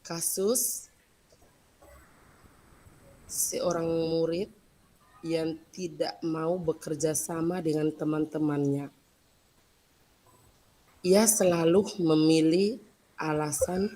Kasus seorang murid yang tidak mau bekerja sama dengan teman-temannya. Ia selalu memilih alasan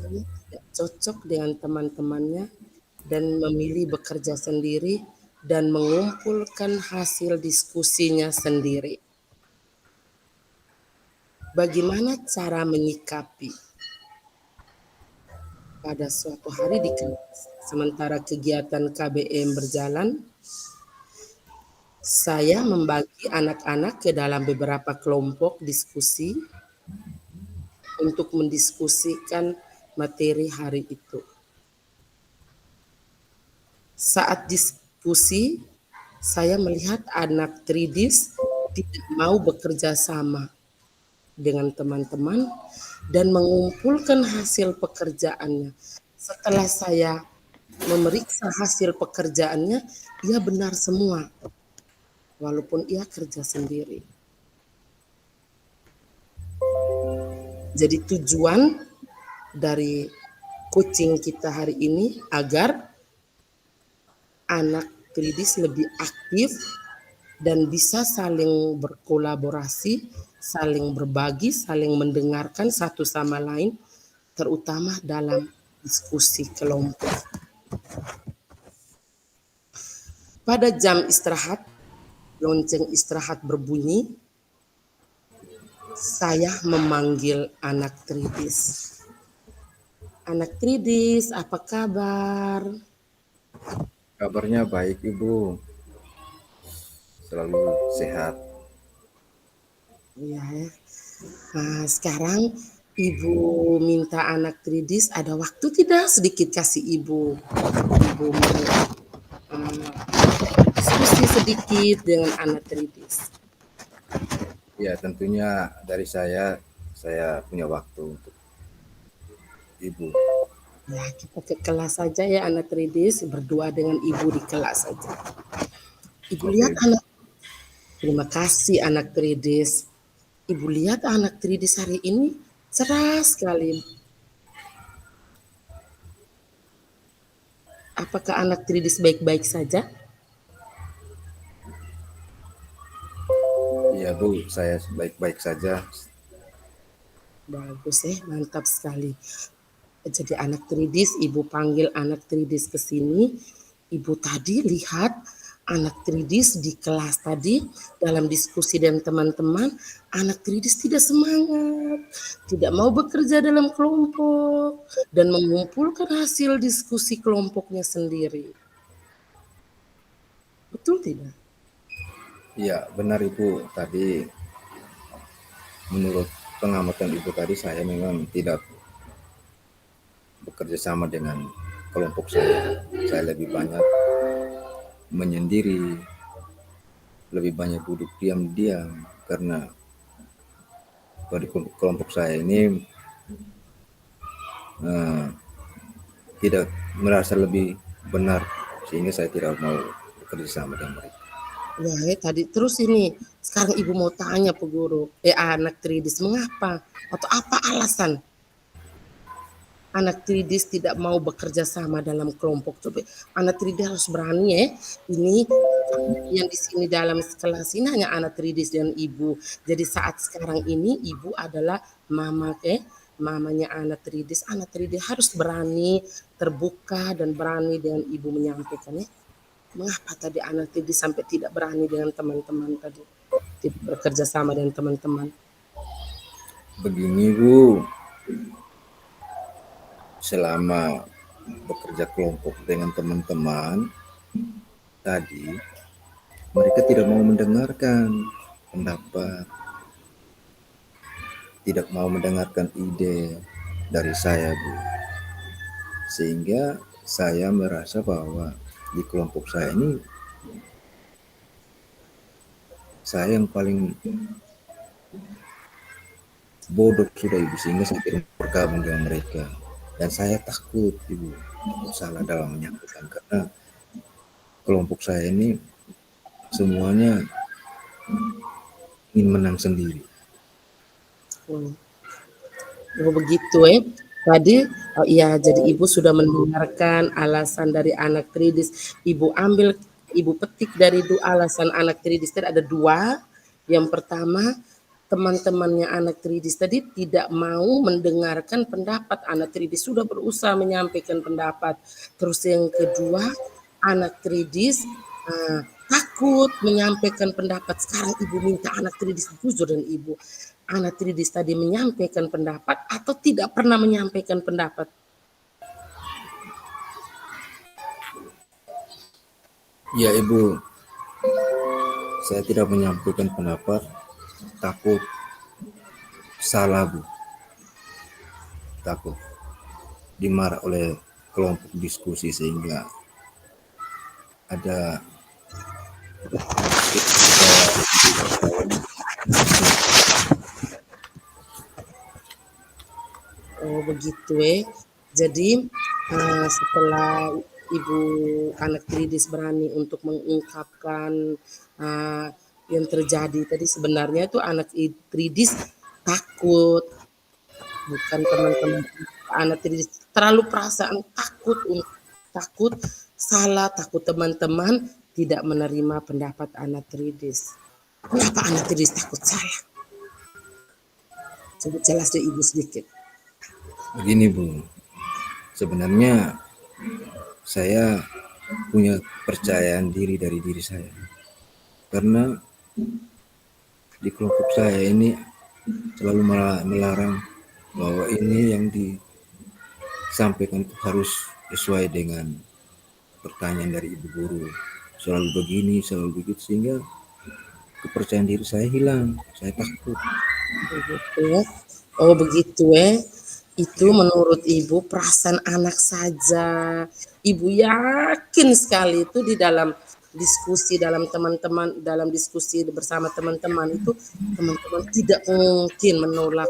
sepertinya tidak cocok dengan teman-temannya dan memilih bekerja sendiri dan mengumpulkan hasil diskusinya sendiri. Bagaimana cara menyikapi? Pada suatu hari di kelas, sementara kegiatan KBM berjalan, saya membagi anak-anak ke dalam beberapa kelompok diskusi untuk mendiskusikan materi hari itu. Saat diskusi, saya melihat anak Tridis tidak mau bekerja sama dengan teman-teman dan mengumpulkan hasil pekerjaannya. Setelah saya memeriksa hasil pekerjaannya, ia benar semua, walaupun ia kerja sendiri. Jadi tujuan dari coaching kita hari ini agar anak Tridis lebih aktif dan bisa saling berkolaborasi, saling berbagi, saling mendengarkan satu sama lain, terutama dalam diskusi kelompok. Pada jam istirahat, lonceng istirahat berbunyi, saya memanggil anak Tridis. Anak Tridis, apa kabar? Kabarnya baik Ibu, selalu sehat. Iya ya. Nah, sekarang Ibu minta anak Tridis ada waktu tidak sedikit kasih Ibu. Ibu mau diskusi sedikit dengan anak Tridis. Ya tentunya dari saya punya waktu untuk Ibu. Ya, kita ke kelas saja ya anak Tridis, berdua dengan Ibu di kelas saja. Ibu Oke lihat Ibu. anak, terima kasih anak Tridis. Ibu lihat anak Tridis hari ini cerah sekali. Apakah anak Tridis baik-baik saja? Iya Bu, saya baik-baik saja. Bagus mantap sekali. Jadi anak Tridis, Ibu panggil anak Tridis ke sini. Ibu tadi lihat anak Tridis di kelas tadi dalam diskusi dengan teman-teman, anak Tridis tidak semangat, tidak mau bekerja dalam kelompok dan mengumpulkan hasil diskusi kelompoknya sendiri. Betul tidak? Iya benar Ibu, tadi menurut pengamatan Ibu tadi saya memang tidak bekerja sama dengan kelompok saya. Saya lebih banyak menyendiri, lebih banyak duduk diam-diam karena pada kelompok saya ini eh, tidak merasa lebih benar sehingga saya tidak mau bekerja sama dengan mereka. Ya, tadi terus ini sekarang Ibu mau tanya ke guru, anak Tridis mengapa atau apa alasan anak Tridis tidak mau bekerja sama dalam kelompok? Coba anak Tridis harus berani ya. Ini yang di sini dalam kelas ini hanya anak Tridis dan Ibu. Jadi saat sekarang ini Ibu adalah mama mamanya anak Tridis. Anak Tridis harus berani terbuka dan berani dengan Ibu menyampaikan ya. Mengapa tadi anak Tridis sampai tidak berani dengan teman-teman tadi? Tidak bekerja sama dengan teman-teman. Begini Bu, selama bekerja kelompok dengan teman-teman tadi, mereka tidak mau mendengarkan pendapat, tidak mau mendengarkan ide dari saya Bu. Sehingga saya merasa bahwa di kelompok saya ini saya yang paling bodoh sudah Ibu, sehingga saya tidak bergabung dengan mereka. Dan saya takut Ibu salah dalam menyampaikan karena kelompok saya ini semuanya ingin menang sendiri. Oh begitu Tadi iya, jadi Ibu sudah mendengarkan alasan dari anak Tridis. Ibu petik dari alasan anak Tridis tadi ada 2. Yang pertama, teman-temannya anak Tridis tadi tidak mau mendengarkan pendapat anak Tridis, sudah berusaha menyampaikan pendapat. Terus yang kedua, anak Tridis takut menyampaikan pendapat. Sekarang Ibu minta anak Tridis jujur dan Ibu. Anak Tridis tadi menyampaikan pendapat atau tidak pernah menyampaikan pendapat? Ya Ibu, saya tidak menyampaikan pendapat, takut salah Bu, takut dimarah oleh kelompok diskusi sehingga ada Oh begitu Jadi setelah Ibu anak Tridis berani untuk mengungkapkan yang terjadi tadi, sebenarnya itu anak Tridis takut, bukan teman-teman anak Tridis terlalu perasaan takut salah, takut teman-teman tidak menerima pendapat anak Tridis. Kenapa anak Tridis takut salah? Coba jelas deh Ibu sedikit. begini Bu, sebenarnya saya punya kepercayaan diri dari diri saya, karena di kelompok saya ini selalu melarang bahwa ini yang disampaikan itu harus sesuai dengan pertanyaan dari ibu guru, selalu begini selalu begitu, sehingga kepercayaan diri saya hilang, saya takut. Begitu Oh begitu Itu menurut Ibu perasaan anak saja. Ibu yakin sekali itu di dalam diskusi bersama teman-teman itu, teman-teman tidak mungkin menolak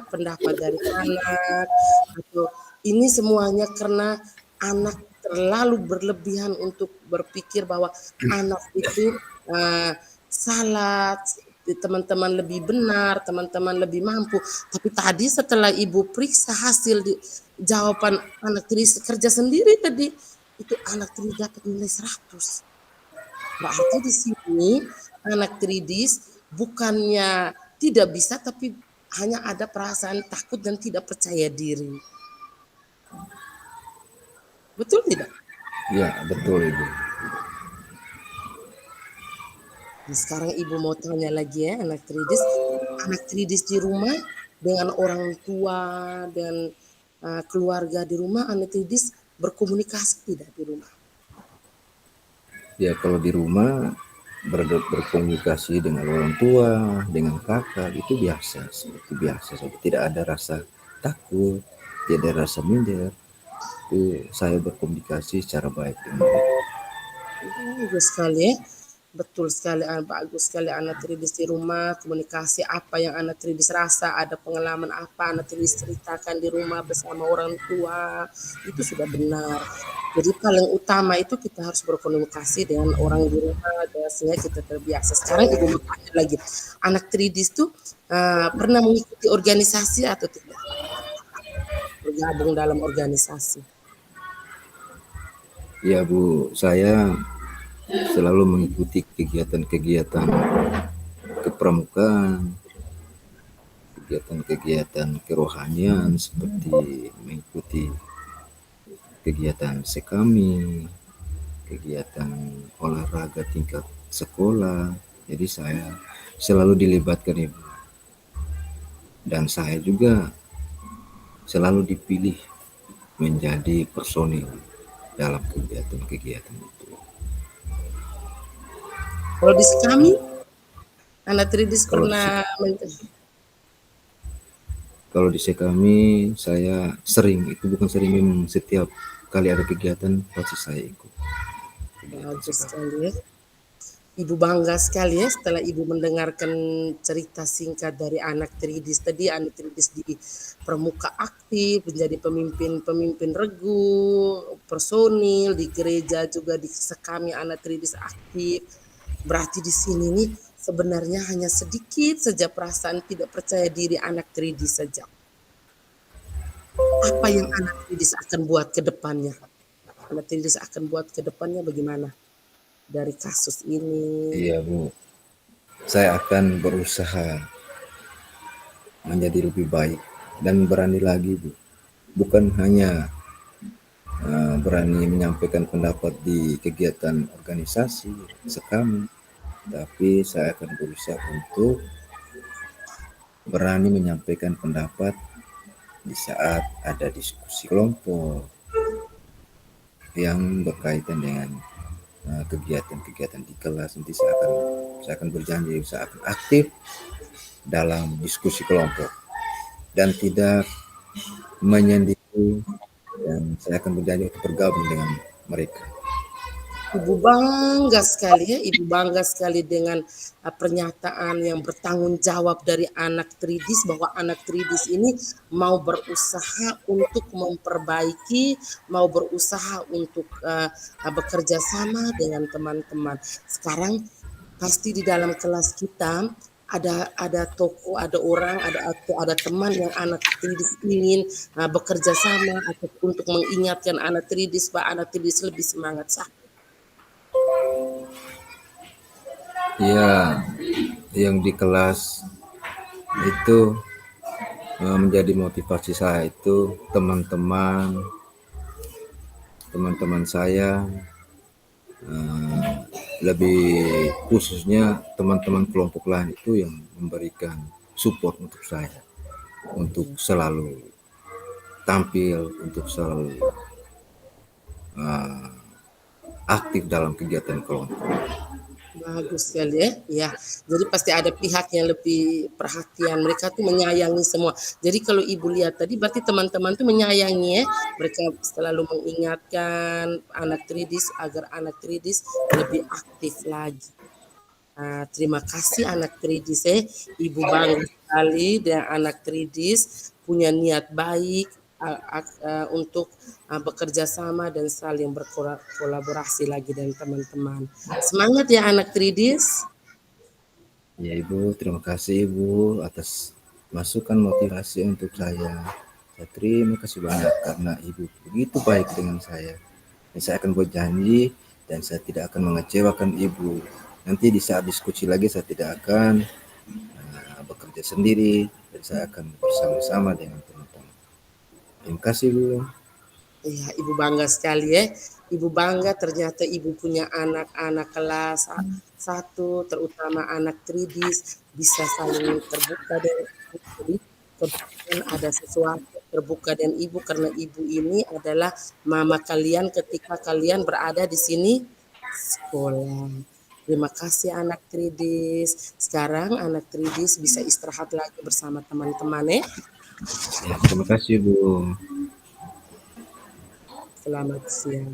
pendapat dari anak. Atau ini semuanya karena anak terlalu berlebihan untuk berpikir bahwa anak itu salah, teman-teman lebih benar, teman-teman lebih mampu. Tapi tadi setelah Ibu periksa hasil jawaban anak Tridis kerja sendiri tadi, itu anak Tridis dapat nilai 100. Berarti di sini anak Tridis bukannya tidak bisa, tapi hanya ada perasaan takut dan tidak percaya diri. Betul tidak? Ya betul Ibu. Sekarang Ibu mau tanya lagi anak Tridis di rumah dengan orang tua dan keluarga di rumah, anak Tridis berkomunikasi tidak di rumah? Ya kalau di rumah berkomunikasi dengan orang tua, dengan kakak itu biasa, seperti biasa saja, tidak ada rasa takut, tidak ada rasa minder. Itu saya berkomunikasi secara baik dengan mereka. Bagus sekali Betul sekali, bagus sekali anak Tridis di rumah, komunikasi apa yang anak Tridis rasa, ada pengalaman apa anak Tridis ceritakan di rumah bersama orang tua, itu sudah benar. Jadi paling utama itu kita harus berkomunikasi dengan orang di rumah, sehingga kita terbiasa. Sekarang Ibu mau tanya lagi, anak Tridis tuh pernah mengikuti organisasi atau tidak? Bergabung dalam organisasi? Ya Bu, saya selalu mengikuti kegiatan-kegiatan kepramukaan, kegiatan-kegiatan kerohanian seperti mengikuti kegiatan sekami, kegiatan olahraga tingkat sekolah. Jadi saya selalu dilibatkan Ibu. Dan saya juga selalu dipilih menjadi personil dalam kegiatan-kegiatan itu. Kalau di kami, anak Tridis pernah kalau di Sekami saya sering, itu bukan sering, memang setiap kali ada kegiatan pasti saya ikut. Bagus sekali Ibu bangga sekali setelah Ibu mendengarkan cerita singkat dari anak Tridis tadi. Anak Tridis di Pramuka aktif, menjadi pemimpin regu, personil di gereja juga di Sekami anak Tridis aktif. Berarti di sini nih sebenarnya hanya sedikit saja perasaan tidak percaya diri anak Tridis saja. Apa yang anak Tridis akan buat ke depannya? Anak Tridis akan buat ke depannya bagaimana? Dari kasus ini. Iya Bu, saya akan berusaha menjadi lebih baik dan berani lagi Bu. Bukan hanya berani menyampaikan pendapat di kegiatan organisasi sekami, tapi saya akan berusaha untuk berani menyampaikan pendapat di saat ada diskusi kelompok yang berkaitan dengan kegiatan-kegiatan di kelas. Nanti saya akan berjanji saya akan aktif dalam diskusi kelompok dan tidak menyendiri, dan saya akan berjanji untuk bergabung dengan mereka. Ibu bangga sekali ya, Ibu bangga sekali dengan pernyataan yang bertanggung jawab dari anak Tridis bahwa anak Tridis ini mau berusaha untuk memperbaiki, mau berusaha untuk bekerja sama dengan teman-teman. Sekarang pasti di dalam kelas kita ada tokoh, ada orang, ada teman yang anak Tridis ingin bekerja sama atau untuk mengingatkan anak Tridis bahwa anak Tridis lebih semangat. Ya, yang di kelas itu menjadi motivasi saya itu teman-teman saya, lebih khususnya teman-teman kelompok lain itu yang memberikan support untuk saya untuk selalu tampil, untuk selalu aktif dalam kegiatan kelompok. Bagus sekali ya. Ya, jadi pasti ada pihak yang lebih perhatian. Mereka tuh menyayangi semua. Jadi kalau Ibu lihat tadi berarti teman-teman tuh menyayangi ya. Mereka selalu mengingatkan anak Tridis agar anak Tridis lebih aktif lagi. Terima kasih anak Tridis ya. Ibu bangga sekali dengan anak Tridis punya niat baik untuk bekerja sama dan saling berkolaborasi lagi dengan teman-teman. Semangat ya anak Tridis. Ya Ibu, terima kasih Ibu atas masukan motivasi untuk saya. Saya terima kasih banyak karena Ibu begitu baik dengan saya. Dan saya akan berjanji dan saya tidak akan mengecewakan Ibu. Nanti di saat diskusi lagi saya tidak akan bekerja sendiri dan saya akan bersama-sama dengan teman-teman. Terima kasih Bu. Iya, Ibu bangga sekali ya. Ibu bangga ternyata Ibu punya anak-anak kelas 1, terutama anak Tridis, bisa saling terbuka dengan Ibu. Jadi kebetulan ada sesuatu terbuka dengan Ibu karena Ibu ini adalah mama kalian ketika kalian berada di sini sekolah. Terima kasih anak Tridis. Sekarang anak Tridis bisa istirahat lagi bersama teman-teman ya. Ya, terima kasih Bu. Selamat siang.